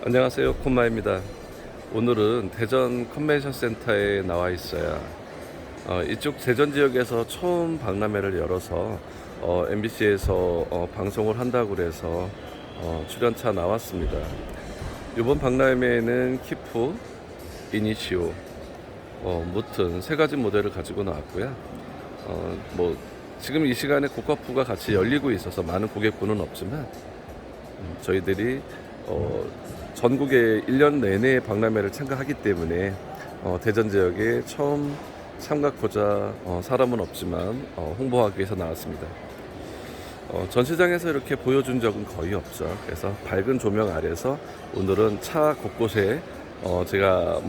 안녕하세요, 콤마입니다. 오늘은 대전 컨벤션 센터에 나와 있어요. 이쪽 대전 지역에서 처음 박람회를 열어서 MBC에서 방송을 한다고 그래서 출연차 나왔습니다. 이번 박람회에는 키프, 이니시오, 무튼 세 가지 모델을 가지고 나왔고요. 지금 이 시간에 고가프가 같이 열리고 있어서 많은 고객분은 없지만 저희들이 전국에 1년 내내 박람회를 참가하기 때문에 대전 지역에 처음 참가하고자 사람은 없지만 홍보하기 위해서 나왔습니다. 전시장에서 이렇게 보여준 적은 거의 없죠. 그래서 밝은 조명 아래서 오늘은 차 곳곳에 제가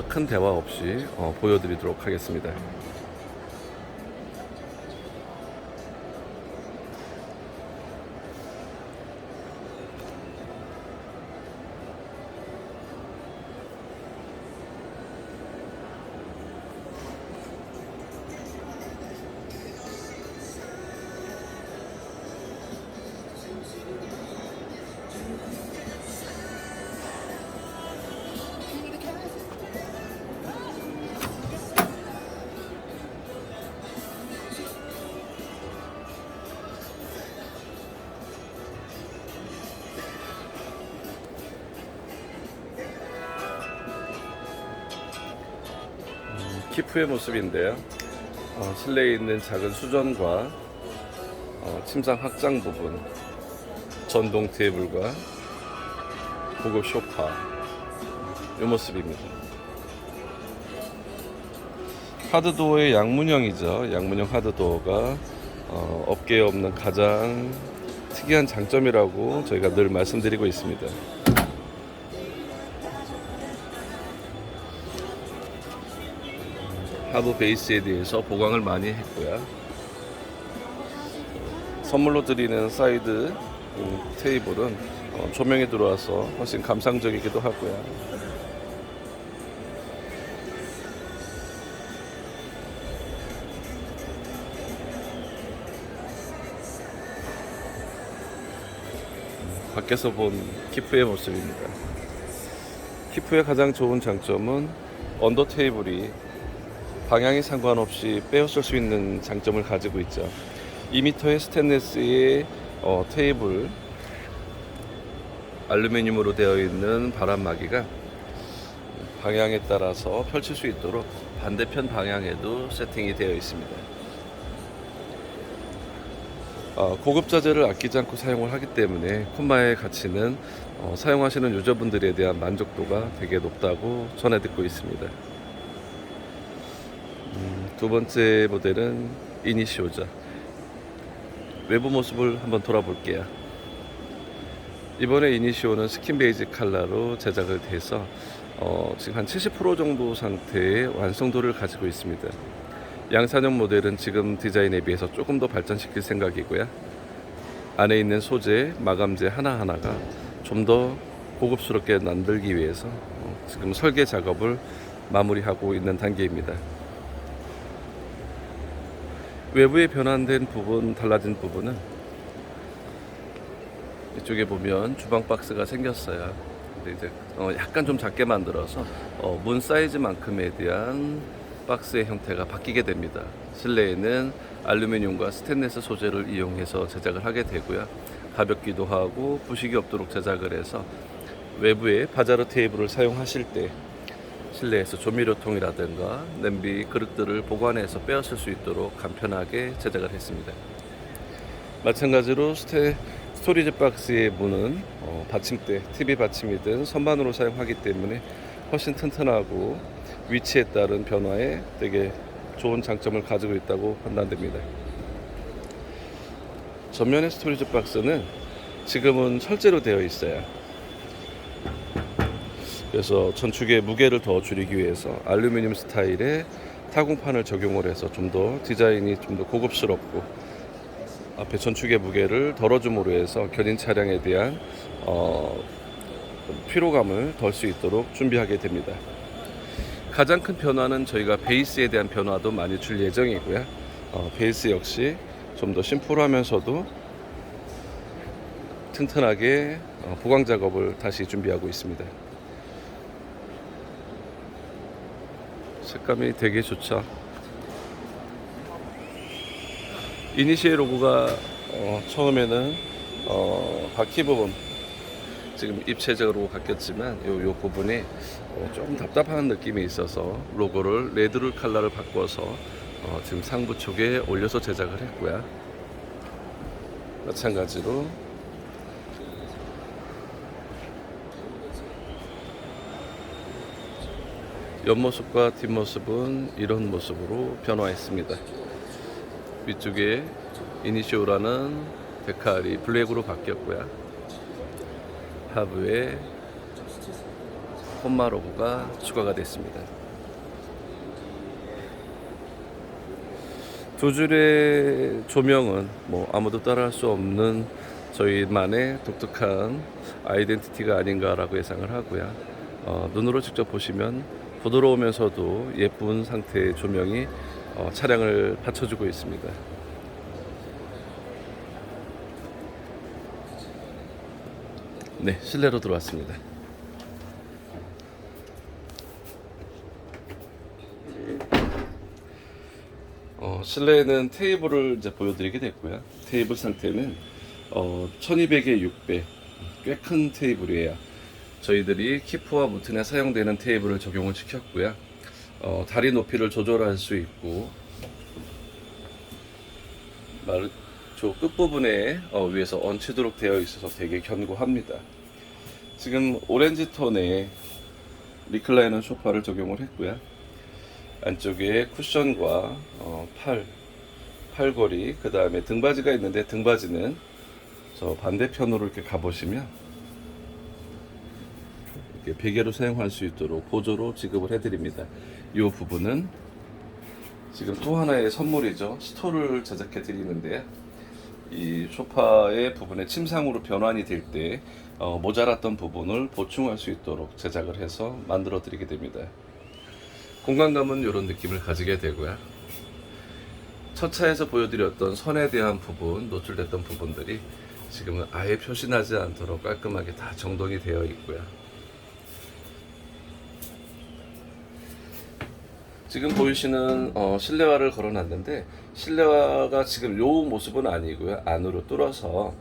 큰 대화 없이 보여드리도록 하겠습니다. 키프의 모습인데요. 실내에 있는 작은 수전과 침상 확장 부분, 전동 테이블과 고급 소파, 이 모습입니다. 하드도어의 양문형이죠. 양문형 하드도어가 업계에 없는 가장 특이한 장점이라고 저희가 늘 말씀드리고 있습니다. 하부 베이스에 대해서 보강을 많이 했고요. 선물로 드리는 사이드 테이블은 조명이 들어와서 훨씬 감상적이기도 하고요. 밖에서 본 키프의 모습입니다. 키프의 가장 좋은 장점은 언더 테이블이 방향에 상관없이 빼었을 수 있는 장점을 가지고 있죠. 2m의 스테인리스의 테이블, 알루미늄으로 되어 있는 바람막이가 방향에 따라서 펼칠 수 있도록 반대편 방향에도 세팅이 되어 있습니다. 고급 자재를 아끼지 않고 사용을 하기 때문에 콤마의 가치는 사용하시는 유저분들에 대한 만족도가 되게 높다고 전해 듣고 있습니다. 두 번째 모델은 이니시오죠. 외부 모습을 한번 돌아볼게요. 이번에 이니시오는 스킨 베이지 컬러로 제작을 돼서 지금 한 70% 정도 상태의 완성도를 가지고 있습니다. 양산형 모델은 지금 디자인에 비해서 조금 더 발전시킬 생각이고요. 안에 있는 소재, 마감재 하나하나가 좀 더 고급스럽게 만들기 위해서 지금 설계 작업을 마무리하고 있는 단계입니다. 외부에 변환된 부분, 달라진 부분은 이쪽에 보면 주방 박스가 생겼어요. 근데 이제 약간 좀 작게 만들어서 문 사이즈만큼에 대한 박스의 형태가 바뀌게 됩니다. 실내에는 알루미늄과 스테인리스 소재를 이용해서 제작을 하게 되고요. 가볍기도 하고 부식이 없도록 제작을 해서 외부에 바자르 테이블을 사용하실 때 실내에서 조미료통이라든가 냄비, 그릇들을 보관해서 빼었을 수 있도록 간편하게 제작을 했습니다. 마찬가지로 스토리지 박스의 문은 받침대, TV 받침이든 선반으로 사용하기 때문에 훨씬 튼튼하고 위치에 따른 변화에 되게 좋은 장점을 가지고 있다고 판단됩니다. 전면의 스토리지 박스는 지금은 철제로 되어 있어요. 그래서 전축의 무게를 더 줄이기 위해서 알루미늄 스타일의 타공판을 적용을 해서 좀 더 디자인이 좀 더 고급스럽고 앞에 전축의 무게를 덜어줌으로 해서 견인 차량에 대한 피로감을 덜 수 있도록 준비하게 됩니다. 가장 큰 변화는 저희가 베이스에 대한 변화도 많이 줄 예정이고요. 베이스 역시 좀 더 심플하면서도 튼튼하게 보강 작업을 다시 준비하고 있습니다. 색감이 되게 좋죠. 이니시에 로고가 처음에는 바퀴 부분 지금 입체적으로 바뀌었지만 요 부분이 좀 답답한 느낌이 있어서 로고를 레드 컬러를 바꿔서 지금 상부 쪽에 올려서 제작을 했고요. 마찬가지로 옆모습과 뒷모습은 이런 모습으로 변화했습니다. 위쪽에 이니시오라는 데칼이 블랙으로 바뀌었고요. 하부에 홈마 로고가 추가가 됐습니다. 두 줄의 조명은 아무도 따라할 수 없는 저희만의 독특한 아이덴티티가 아닌가라고 예상을 하고요. 눈으로 직접 보시면 부드러우면서도 예쁜 상태의 조명이 차량을 받쳐주고 있습니다. 네, 실내로 들어왔습니다. 실내에는 테이블을 이제 보여드리게 됐고요. 테이블 상태는 1200에 600, 꽤 큰 테이블이에요. 저희들이 키프와 무튼에 사용되는 테이블을 적용을 시켰고요. 다리 높이를 조절할 수 있고 저 끝부분에 위에서 얹히도록 되어 있어서 되게 견고합니다. 지금 오렌지 톤의 리클라이너 소파를 적용을 했고요. 안쪽에 쿠션과 팔걸이, 그 다음에 등받이가 있는데 등받이는 저 반대편으로 이렇게 가보시면 이렇게 베개로 사용할 수 있도록 보조로 지급을 해드립니다. 이 부분은 지금 또 하나의 선물이죠. 스토를 제작해 드리는데 이 소파의 부분에 침상으로 변환이 될 때 모자랐던 부분을 보충할 수 있도록 제작을 해서 만들어 드리게 됩니다. 공간감은 이런 느낌을 가지게 되고요. 첫 차에서 보여드렸던 선에 대한 부분, 노출됐던 부분들이 지금은 아예 표시나지 않도록 깔끔하게 다 정돈이 되어 있고요. 지금 보이시는 실내화를 걸어놨는데 실내화가 지금 요 모습은 아니고요. 안으로 뚫어서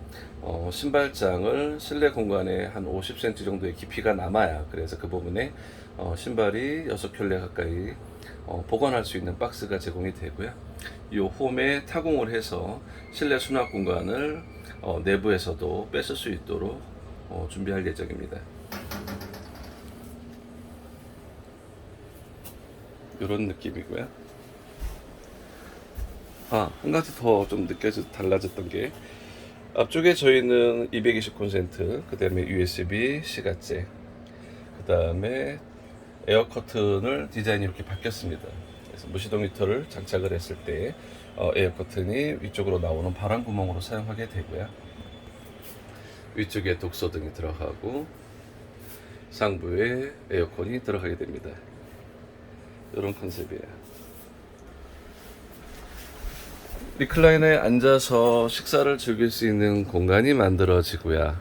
신발장을 실내 공간에 한 50cm 정도의 깊이가 남아야, 그래서 그 부분에 신발이 6켤레 가까이 보관할 수 있는 박스가 제공이 되고요. 이 홈에 타공을 해서 실내 수납 공간을 내부에서도 뺏을 수 있도록 준비할 예정입니다. 이런 느낌이고요. 한 가지 더 좀 달라졌던 게, 앞쪽에 저희는 220 콘센트, 그 다음에 USB C가잭, 그 다음에 에어 커튼을 디자인이 이렇게 바뀌었습니다. 그래서 무시동 히터를 장착을 했을 때 에어 커튼이 위쪽으로 나오는 바람 구멍으로 사용하게 되고요. 위쪽에 독서등이 들어가고 상부에 에어컨이 들어가게 됩니다. 이런 컨셉이에요. 리클라이너에 앉아서 식사를 즐길 수 있는 공간이 만들어지고요.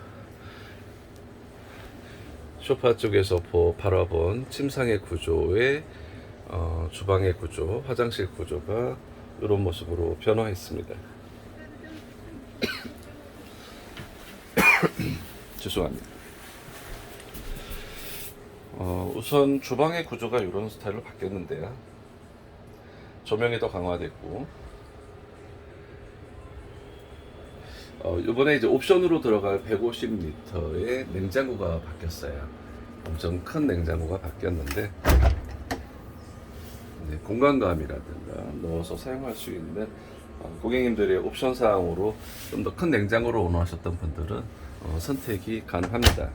소파 쪽에서 바라본 침상의 구조에 주방의 구조, 화장실 구조가 이런 모습으로 변화했습니다. 죄송합니다. 우선 주방의 구조가 이런 스타일로 바뀌었는데요. 조명이 더 강화됐고, 이번에 이제 옵션으로 들어갈 150리터의 냉장고가 바뀌었어요. 엄청 큰 냉장고가 바뀌었는데, 공간감이라든가 넣어서 사용할 수 있는 고객님들의 옵션 사항으로 좀 더 큰 냉장고를 원하셨던 분들은 선택이 가능합니다.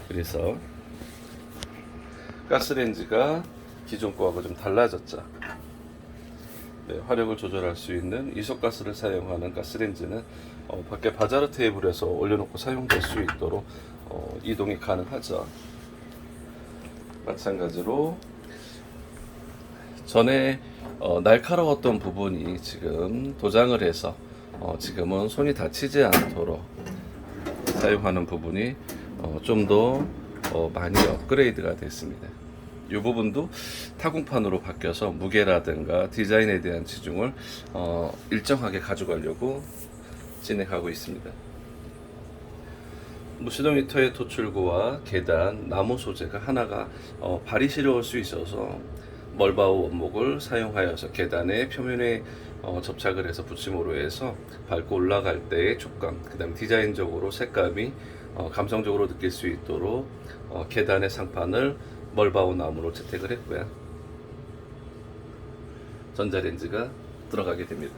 그래서 가스레인지가 기존 거하고 좀 달라졌죠. 화력을 조절할 수 있는 이소가스를 사용하는 가스레인지는 밖에 바자르 테이블에서 올려놓고 사용될 수 있도록 이동이 가능하죠. 마찬가지로 전에 날카로웠던 부분이 지금 도장을 해서 지금은 손이 다치지 않도록 사용하는 부분이 좀 더 많이 업그레이드가 됐습니다. 이 부분도 타공판으로 바뀌어서 무게라든가 디자인에 대한 치중을 일정하게 가져가려고 진행하고 있습니다. 무시동 히터의 토출구와 계단, 나무 소재가 하나가 발이 시려울 수 있어서 멀바우 원목을 사용하여서 계단의 표면에 접착을 해서 붙임으로 해서 밟고 올라갈 때의 촉감, 그 다음 디자인적으로 색감이 감성적으로 느낄 수 있도록 계단의 상판을 멀바우 나무로 채택을 했고요. 전자레인지가 들어가게 됩니다.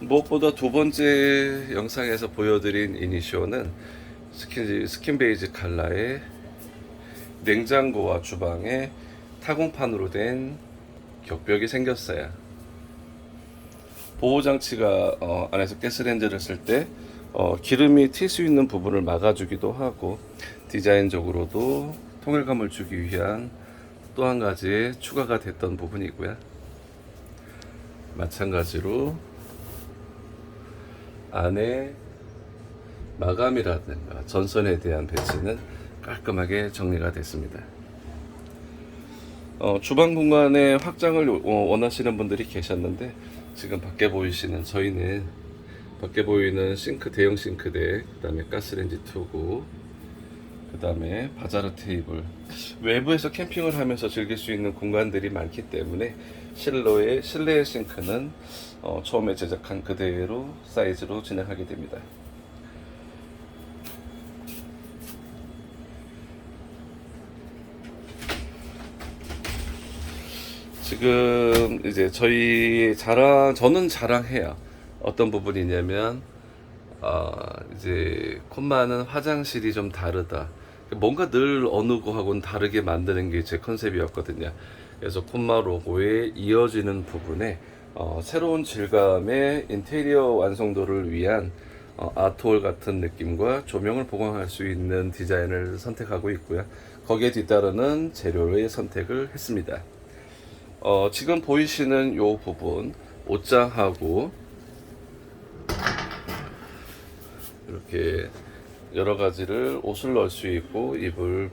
무엇보다 두 번째 영상에서 보여드린 이니시오는 스킨 베이지 컬러의 냉장고와 주방에 타공판으로 된 격벽이 생겼어요. 보호장치가 안에서 가스레인지를 쓸 때 기름이 튈 수 있는 부분을 막아주기도 하고, 디자인적으로도 통일감을 주기 위한 또 한 가지 추가가 됐던 부분이고요. 마찬가지로 안에 마감이라든가 전선에 대한 배치는 깔끔하게 정리가 됐습니다. 주방 공간의 확장을 원하시는 분들이 계셨는데, 지금 밖에 보이시는 저희는 밖에 보이는 싱크, 대형 싱크대, 그 다음에 가스레인지 투구, 그 다음에 바자르 테이블, 외부에서 캠핑을 하면서 즐길 수 있는 공간들이 많기 때문에 실내 싱크는 처음에 제작한 그대로 사이즈로 진행하게 됩니다. 지금 이제 저는 자랑해요. 어떤 부분이냐면 이제 콤마는 화장실이 좀 다르다. 뭔가 늘 어느 거하고는 다르게 만드는 게 제 컨셉이었거든요. 그래서 콤마 로고에 이어지는 부분에 새로운 질감의 인테리어 완성도를 위한 아트홀 같은 느낌과 조명을 보강할 수 있는 디자인을 선택하고 있고요. 거기에 뒤따르는 재료의 선택을 했습니다. 지금 보이시는 이 부분, 옷장하고 이렇게 여러 가지를 옷을 넣을 수 있고 이불,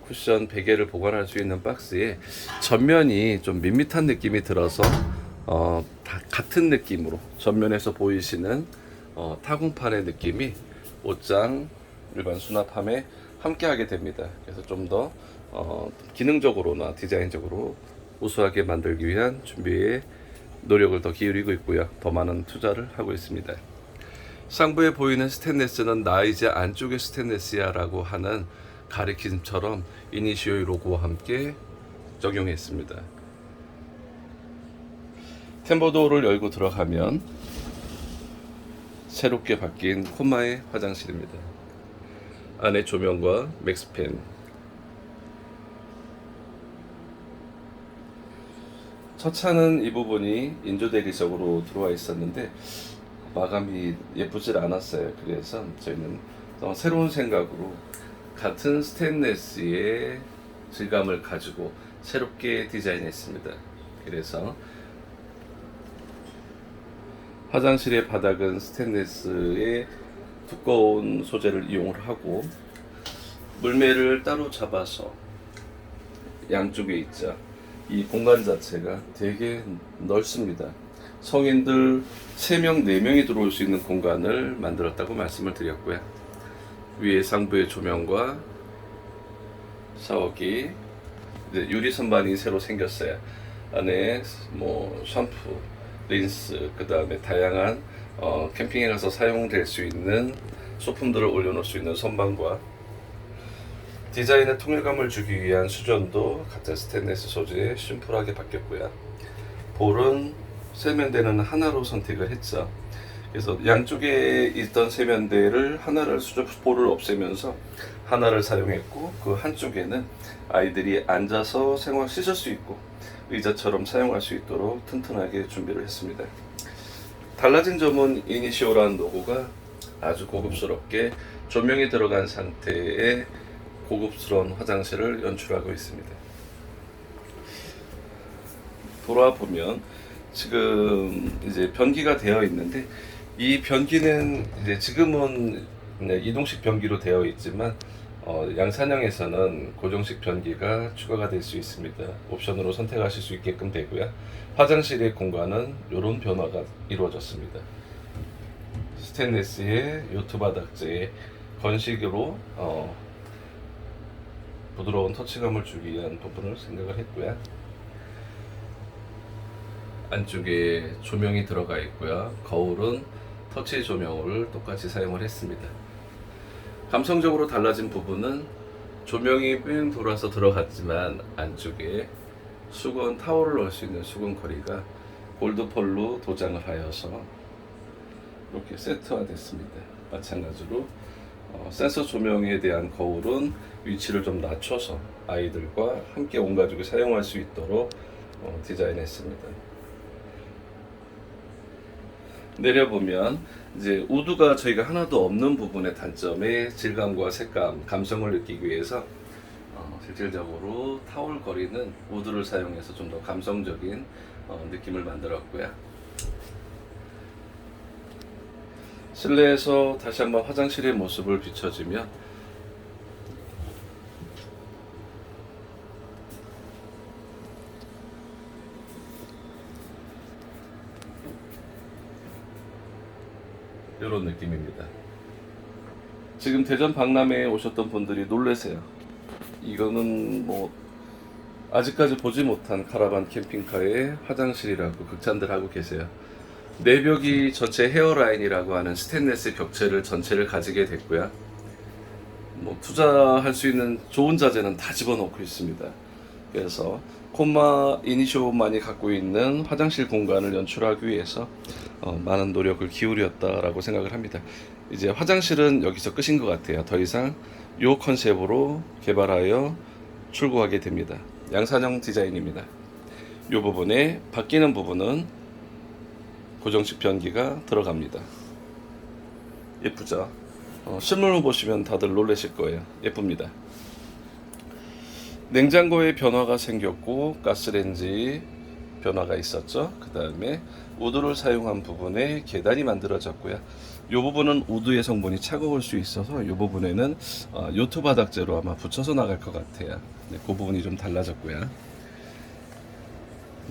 쿠션, 베개를 보관할 수 있는 박스에 전면이 좀 밋밋한 느낌이 들어서 다 같은 느낌으로 전면에서 보이시는 타공판의 느낌이 옷장, 일반 수납함에 함께 하게 됩니다. 그래서 좀 더 기능적으로나 디자인적으로 우수하게 만들기 위한 준비에 노력을 더 기울이고 있고요. 더 많은 투자를 하고 있습니다. 상부에 보이는 스테인리스는 나 이제 안쪽에 스테인리스야 라고 하는 가리킴처럼 이니시오의 로고와 함께 적용했습니다. 템버도어를 열고 들어가면 새롭게 바뀐 콤마의 화장실입니다. 안에 조명과 맥스팬, 첫 차는 이 부분이 인조 대리석으로 들어와 있었는데 마감이 예쁘질 않았어요. 그래서 저희는 새로운 생각으로 같은 스테인리스의 질감을 가지고 새롭게 디자인했습니다. 그래서 화장실의 바닥은 스테인리스의 두꺼운 소재를 이용을 하고, 물매를 따로 잡아서 양쪽에 있자 이 공간 자체가 되게 넓습니다. 성인들 3명, 4명이 들어올 수 있는 공간을 만들었다고 말씀을 드렸고요. 위에 상부의 조명과 샤워기, 이제 유리 선반이 새로 생겼어요. 안에 샴푸, 린스, 그 다음에 다양한 캠핑에 가서 사용될 수 있는 소품들을 올려놓을 수 있는 선반과 디자인의 통일감을 주기 위한 수전도 각자 스테인리스 소재에 심플하게 바뀌었고요. 볼은 세면대는 하나로 선택을 했죠. 그래서 양쪽에 있던 세면대를 하나를 볼을 없애면서 하나를 사용했고, 그 한쪽에는 아이들이 앉아서 씻을 수 있고 의자처럼 사용할 수 있도록 튼튼하게 준비를 했습니다. 달라진 점은 이니시오라는 로고가 아주 고급스럽게 조명이 들어간 상태의 고급스러운 화장실을 연출하고 있습니다. 돌아보면 지금 이제 변기가 되어 있는데 이 변기는 이제 지금은 그냥 이동식 변기로 되어 있지만 양산형에서는 고정식 변기가 추가가 될 수 있습니다. 옵션으로 선택하실 수 있게끔 되고요. 화장실의 공간은 이런 변화가 이루어졌습니다. 스테인리스의 요트 바닥재의 건식으로 부드러운 터치감을 주기 위한 부분을 생각을 했고요. 안쪽에 조명이 들어가 있고요. 거울은 터치 조명을 똑같이 사용을 했습니다. 감성적으로 달라진 부분은 조명이 삥 돌아서 들어갔지만 안쪽에 수건 타월을 넣을 수 있는 수건거리가 골드펄로 도장을 하여서 이렇게 세트화 됐습니다. 마찬가지로 센서 조명에 대한 거울은 위치를 좀 낮춰서 아이들과 함께 온 가족이 사용할 수 있도록 디자인했습니다. 내려보면 이제 우드가 저희가 하나도 없는 부분의 단점의 질감과 색감, 감성을 느끼기 위해서 실질적으로 타월 거리는 우드를 사용해서 좀 더 감성적인 느낌을 만들었고요. 실내에서 다시 한번 화장실의 모습을 비춰주면 이런 느낌입니다. 지금 대전 박람회에 오셨던 분들이 놀라세요. 이거는 뭐 아직까지 보지 못한 카라반 캠핑카의 화장실이라고 극찬들 하고 계세요. 내벽이 전체 헤어라인이라고 하는 스테인리스 벽체를 전체를 가지게 됐고요. 뭐 투자할 수 있는 좋은 자재는 다 집어넣고 있습니다. 그래서 콤마 이니쇼만이 갖고 있는 화장실 공간을 연출하기 위해서 많은 노력을 기울였다라고 생각을 합니다. 이제 화장실은 여기서 끝인 것 같아요. 더 이상 이 컨셉으로 개발하여 출고하게 됩니다. 양산형 디자인입니다. 이 부분에 바뀌는 부분은 고정식 변기가 들어갑니다. 예쁘죠? 실물로 보시면 다들 놀라실 거예요. 예쁩니다. 냉장고에 변화가 생겼고 가스레인지 변화가 있었죠. 그 다음에 우드를 사용한 부분에 계단이 만들어졌고요. 이 부분은 우드의 성분이 차가울 수 있어서 이 부분에는 요트 바닥재로 아마 붙여서 나갈 것 같아요. 네, 그 부분이 좀 달라졌고요.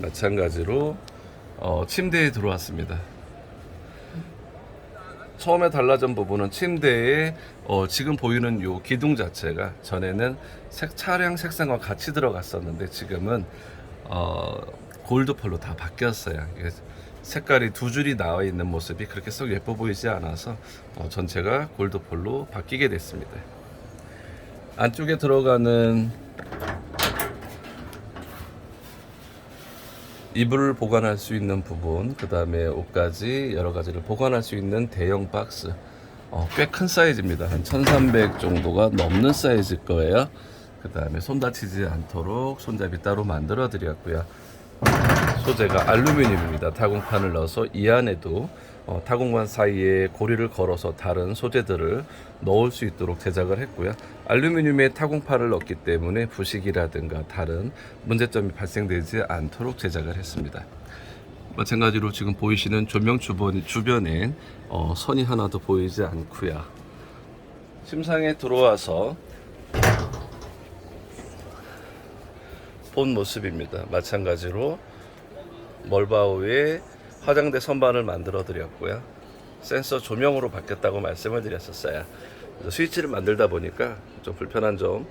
마찬가지로 침대에 들어왔습니다. 처음에 달라진 부분은 침대에 지금 보이는 요 기둥 자체가 전에는 차량 색상과 같이 들어갔었는데 지금은 골드펄로 다 바뀌었어요. 색깔이 두 줄이 나와 있는 모습이 그렇게 썩 예뻐 보이지 않아서 전체가 골드펄로 바뀌게 됐습니다. 안쪽에 들어가는 이불을 보관할 수 있는 부분, 그 다음에 옷가지 여러 가지를 보관할 수 있는 대형 박스, 꽤 큰 사이즈입니다. 한 1300 정도가 넘는 사이즈일 거예요. 그 다음에 손 다치지 않도록 손잡이 따로 만들어 드렸고요. 소재가 알루미늄입니다. 타공판을 넣어서 이 안에도 타공판 사이에 고리를 걸어서 다른 소재들을 넣을 수 있도록 제작을 했고요. 알루미늄에 타공판을 넣기 때문에 부식이라든가 다른 문제점이 발생되지 않도록 제작을 했습니다. 마찬가지로 지금 보이시는 조명 주변엔 선이 하나도 보이지 않고요. 침상에 들어와서 본 모습입니다. 마찬가지로 멀바우의 화장대 선반을 만들어 드렸고요. 센서 조명으로 바뀌었다고 말씀을 드렸었어요. 스위치를 만들다 보니까 좀 불편한 점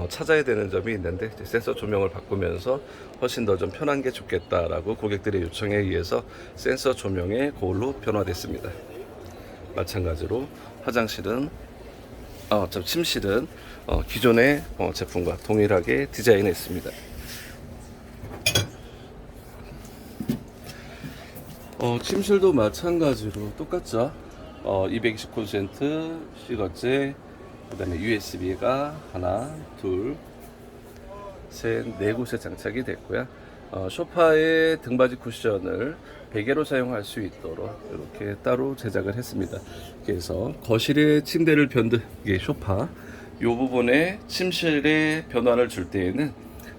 찾아야 되는 점이 있는데 센서 조명을 바꾸면서 훨씬 더 좀 편한 게 좋겠다라고 고객들의 요청에 의해서 센서 조명의 거울로 변화됐습니다. 마찬가지로 화장실은 침실은 기존의 제품과 동일하게 디자인했습니다. 침실도 마찬가지로 똑같죠. 220% 시거제, 그 다음에 USB가 하나, 둘, 셋, 네 곳에 장착이 됐고요. 소파의 등받이 쿠션을 베개로 사용할 수 있도록 이렇게 따로 제작을 했습니다. 그래서 거실에 침대를 이게 소파 이 부분에 침실에 변화를 줄 때에는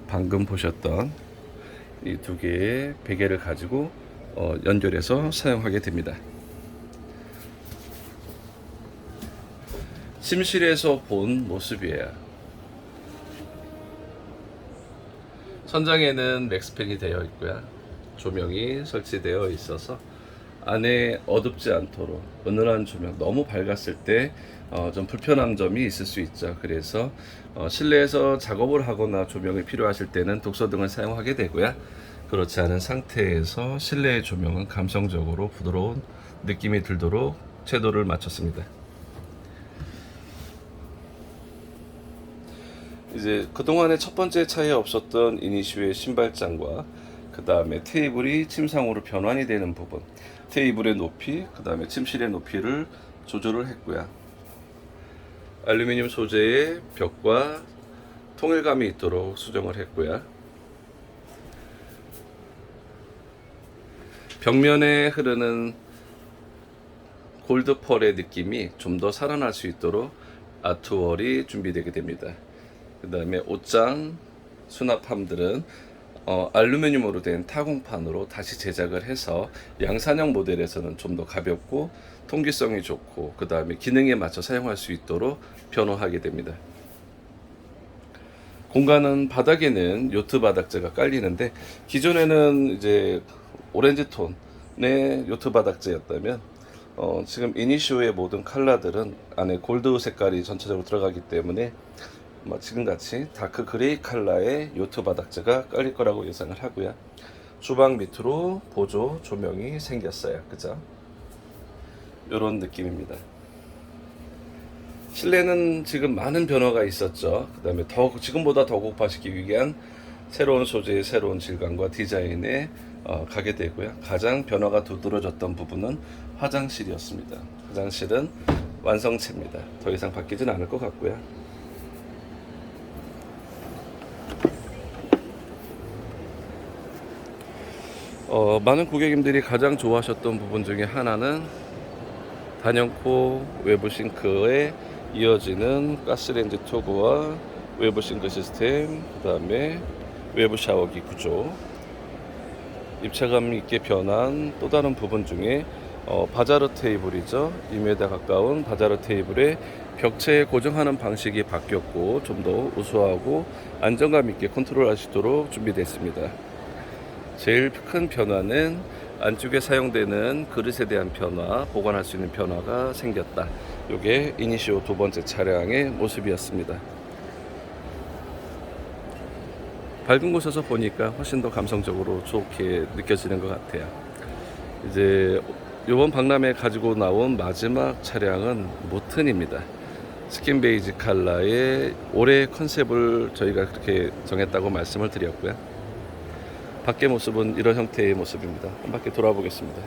방금 보셨던 이 두 개의 베개를 가지고 연결해서 사용하게 됩니다. 침실에서 본 모습이에요. 천장에는 맥스팬이 되어 있고요. 조명이 설치되어 있어서 안에 어둡지 않도록 은은한 조명, 너무 밝았을 때 좀 불편한 점이 있을 수 있죠. 그래서 실내에서 작업을 하거나 조명이 필요하실 때는 독서등을 사용하게 되고요. 그렇지 않은 상태에서 실내의 조명은 감성적으로 부드러운 느낌이 들도록 채도를 맞췄습니다. 이제 그동안에 첫 번째 차에 없었던 이니시오의 신발장과 그 다음에 테이블이 침상으로 변환이 되는 부분, 테이블의 높이, 그 다음에 침실의 높이를 조절을 했고요. 알루미늄 소재의 벽과 통일감이 있도록 수정을 했고요. 벽면에 흐르는 골드펄의 느낌이 좀 더 살아날 수 있도록 아트월이 준비되게 됩니다. 그 다음에 옷장 수납함들은 알루미늄으로 된 타공판으로 다시 제작을 해서 양산형 모델에서는 좀 더 가볍고 통기성이 좋고 그 다음에 기능에 맞춰 사용할 수 있도록 변호하게 됩니다. 공간은 요트 바닥재가 깔리는데, 기존에는 이제 오렌지 톤의 요트 바닥재였다면 지금 이니시오의 모든 컬러들은 안에 골드 색깔이 전체적으로 들어가기 때문에 지금같이 다크 그레이 컬러의 요트 바닥재가 깔릴 거라고 예상을 하고요. 주방 밑으로 보조 조명이 생겼어요. 그죠? 이런 느낌입니다. 실내는 지금 많은 변화가 있었죠. 그 다음에 지금보다 더 고파시키기 위한 새로운 소재의 새로운 질감과 디자인에 가게 되고요. 가장 변화가 두드러졌던 부분은 화장실이었습니다. 화장실은 완성체입니다. 더 이상 바뀌진 않을 것 같고요. 많은 고객님들이 가장 좋아하셨던 부분 중에 하나는 단연코 외부 싱크에 이어지는 가스레인지 투구와 외부 싱크 시스템, 그 다음에 외부 샤워기 구조, 입체감 있게 변한 또 다른 부분 중에 바자르 테이블이죠. 2m 가까운 바자르 테이블에 벽체에 고정하는 방식이 바뀌었고 좀 더 우수하고 안정감 있게 컨트롤할 수 있도록 준비됐습니다. 제일 큰 변화는 안쪽에 사용되는 그릇에 대한 변화, 보관할 수 있는 변화가 생겼다. 이게 이니시오 두 번째 차량의 모습이었습니다. 밝은 곳에서 보니까 훨씬 더 감성적으로 좋게 느껴지는 것 같아요. 이제 이번 박람회 가지고 나온 마지막 차량은 모튼입니다. 스킨 베이지 컬러의 올해 컨셉을 저희가 그렇게 정했다고 말씀을 드렸고요. 밖의 모습은 이런 형태의 모습입니다. 한 바퀴 돌아보겠습니다.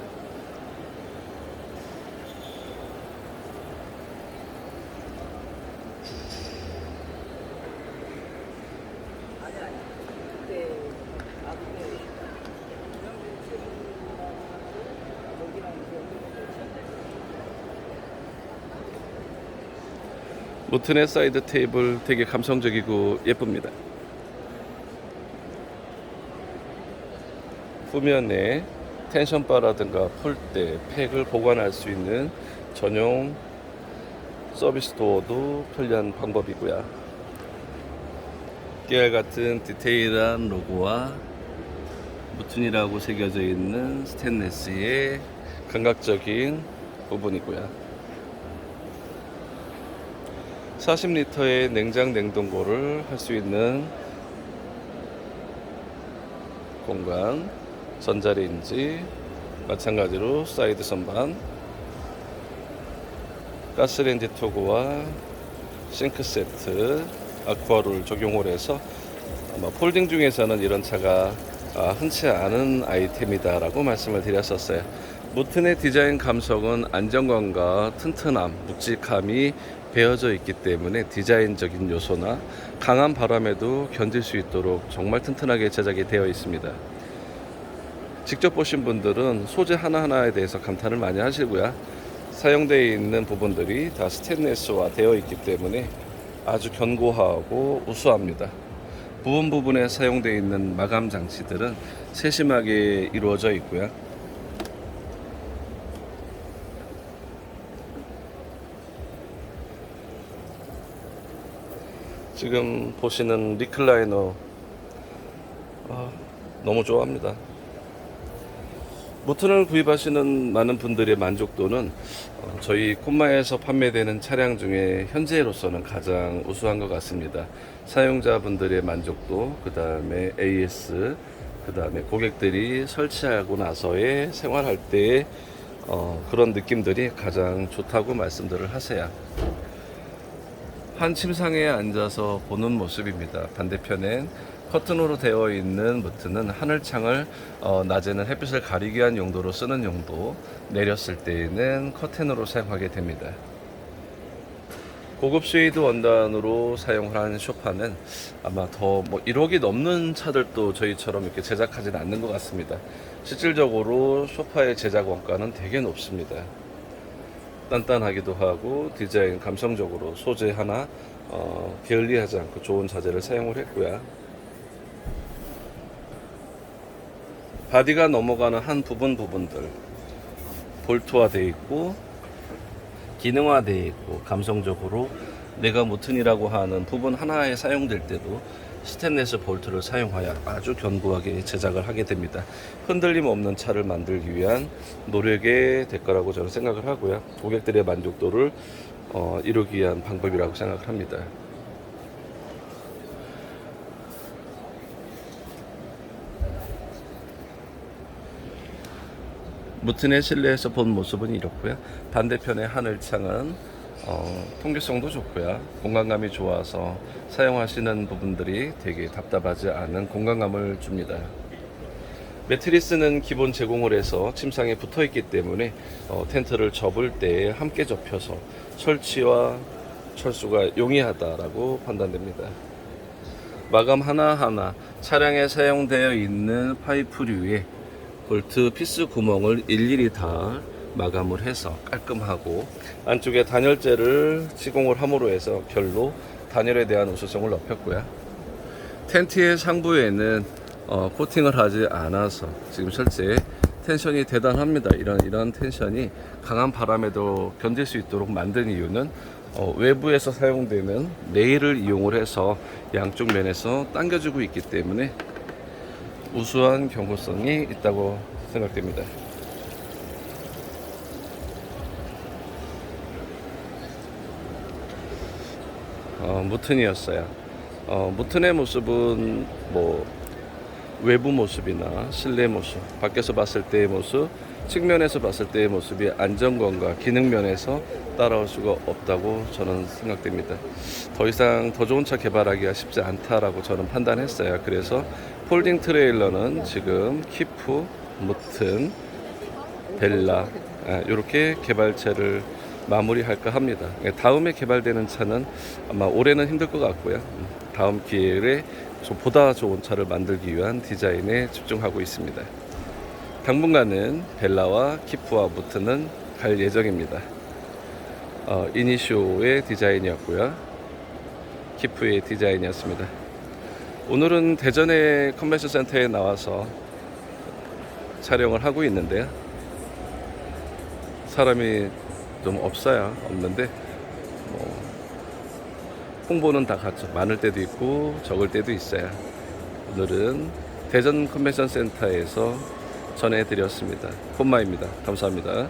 모튼의 사이드 테이블 되게 감성적이고 예쁩니다. 후면에 텐션바라든가 폴대, 팩을 보관할 수 있는 전용 서비스 도어도 편리한 방법이고요. 깨알같은 디테일한 로고와 무튼이라고 새겨져 있는 스테인리스의 감각적인 부분이고요. 40리터의 냉장 냉동고를 할 수 있는 공간, 전자레인지, 마찬가지로 사이드 선반, 가스레인지 토그와 싱크 세트, 아쿠아를 적용을 해서 아마 폴딩 중에서는 이런 차가 흔치 않은 아이템이다 라고 말씀을 드렸었어요. 모튼의 디자인 감성은 안정감과 튼튼함, 묵직함이 배어져 있기 때문에 디자인적인 요소나 강한 바람에도 견딜 수 있도록 정말 튼튼하게 제작이 되어 있습니다. 직접 보신 분들은 소재 하나하나에 대해서 감탄을 많이 하시고요. 사용되어 있는 부분들이 다 스테인리스와 되어 있기 때문에 아주 견고하고 우수합니다. 부분에 사용되어 있는 마감 장치들은 세심하게 이루어져 있고요. 지금 보시는 리클라이너 너무 좋아합니다. 무튼을 구입하시는 많은 분들의 만족도는 저희 콤마에서 판매되는 차량 중에 현재로서는 가장 우수한 것 같습니다. 사용자분들의 만족도, 그 다음에 AS, 그 다음에 고객들이 설치하고 나서의 생활할 때의 그런 느낌들이 가장 좋다고 말씀들을 하세요. 한 침상에 앉아서 보는 모습입니다. 반대편엔 커튼으로 되어 있는 무트는 하늘창을 낮에는 햇빛을 가리기 위한 용도로 쓰는 용도, 내렸을 때에는 커튼으로 사용하게 됩니다. 고급 쉐이드 원단으로 사용한 소파는 아마 더 1억이 넘는 차들도 저희처럼 이렇게 제작하지는 않는 것 같습니다. 실질적으로 소파의 제작 원가는 되게 높습니다. 단단하기도 하고 디자인 감성적으로 소재 하나 게을리하지 않고 좋은 자재를 사용을 했고요. 바디가 넘어가는 한 부분들 볼트화되어 있고 기능화되어 있고 감성적으로 내가 무튼이라고 하는 부분 하나에 사용될 때도 스테인리스 볼트를 사용하여 아주 견고하게 제작을 하게 됩니다. 흔들림 없는 차를 만들기 위한 노력의 대가라고 저는 생각을 하고요. 고객들의 만족도를 이루기 위한 방법이라고 생각을 합니다. 무튼의 실내에서 본 모습은 이렇고요. 반대편의 하늘창은 통기성도 좋고요. 공간감이 좋아서 사용하시는 부분들이 되게 답답하지 않은 공간감을 줍니다. 매트리스는 기본 제공을 해서 침상에 붙어 있기 때문에 텐트를 접을 때 함께 접혀서 설치와 철수가 용이하다라고 판단됩니다. 마감 하나하나 차량에 사용되어 있는 파이프류에 볼트 피스 구멍을 일일이 다 마감을 해서 깔끔하고 안쪽에 단열재를 시공을 함으로 해서 별로 단열에 대한 우수성을 높였고요. 텐트의 상부에는 코팅을 하지 않아서 지금 실제 텐션이 대단합니다. 이런 텐션이 강한 바람에도 견딜 수 있도록 만든 이유는 외부에서 사용되는 레일을 이용을 해서 양쪽 면에서 당겨주고 있기 때문에 우수한 경고성이 있다고 생각됩니다. 무튼이었어요. 무튼의 모습은 외부 모습이나 실내 모습, 밖에서 봤을 때의 모습, 측면에서 봤을 때의 모습이 안정감과 기능 면에서 따라올 수가 없다고 저는 생각됩니다. 더 이상 더 좋은 차 개발하기가 쉽지 않다라고 저는 판단했어요. 그래서 폴딩 트레일러는 지금 키프, 무튼, 벨라 이렇게 개발체를 마무리할까 합니다. 다음에 개발되는 차는 아마 올해는 힘들 것 같고요. 다음 기회에 보다 좋은 차를 만들기 위한 디자인에 집중하고 있습니다. 당분간은 벨라와 키프와 무튼은 갈 예정입니다. 이니쇼의 디자인이었고요. 키프의 디자인이었습니다. 오늘은 대전의 컨벤션 센터에 나와서 촬영을 하고 있는데요. 사람이 좀 없는데 홍보는 다 같죠. 많을 때도 있고 적을 때도 있어요. 오늘은 대전 컨벤션 센터에서 전해드렸습니다. 콤마입니다. 감사합니다.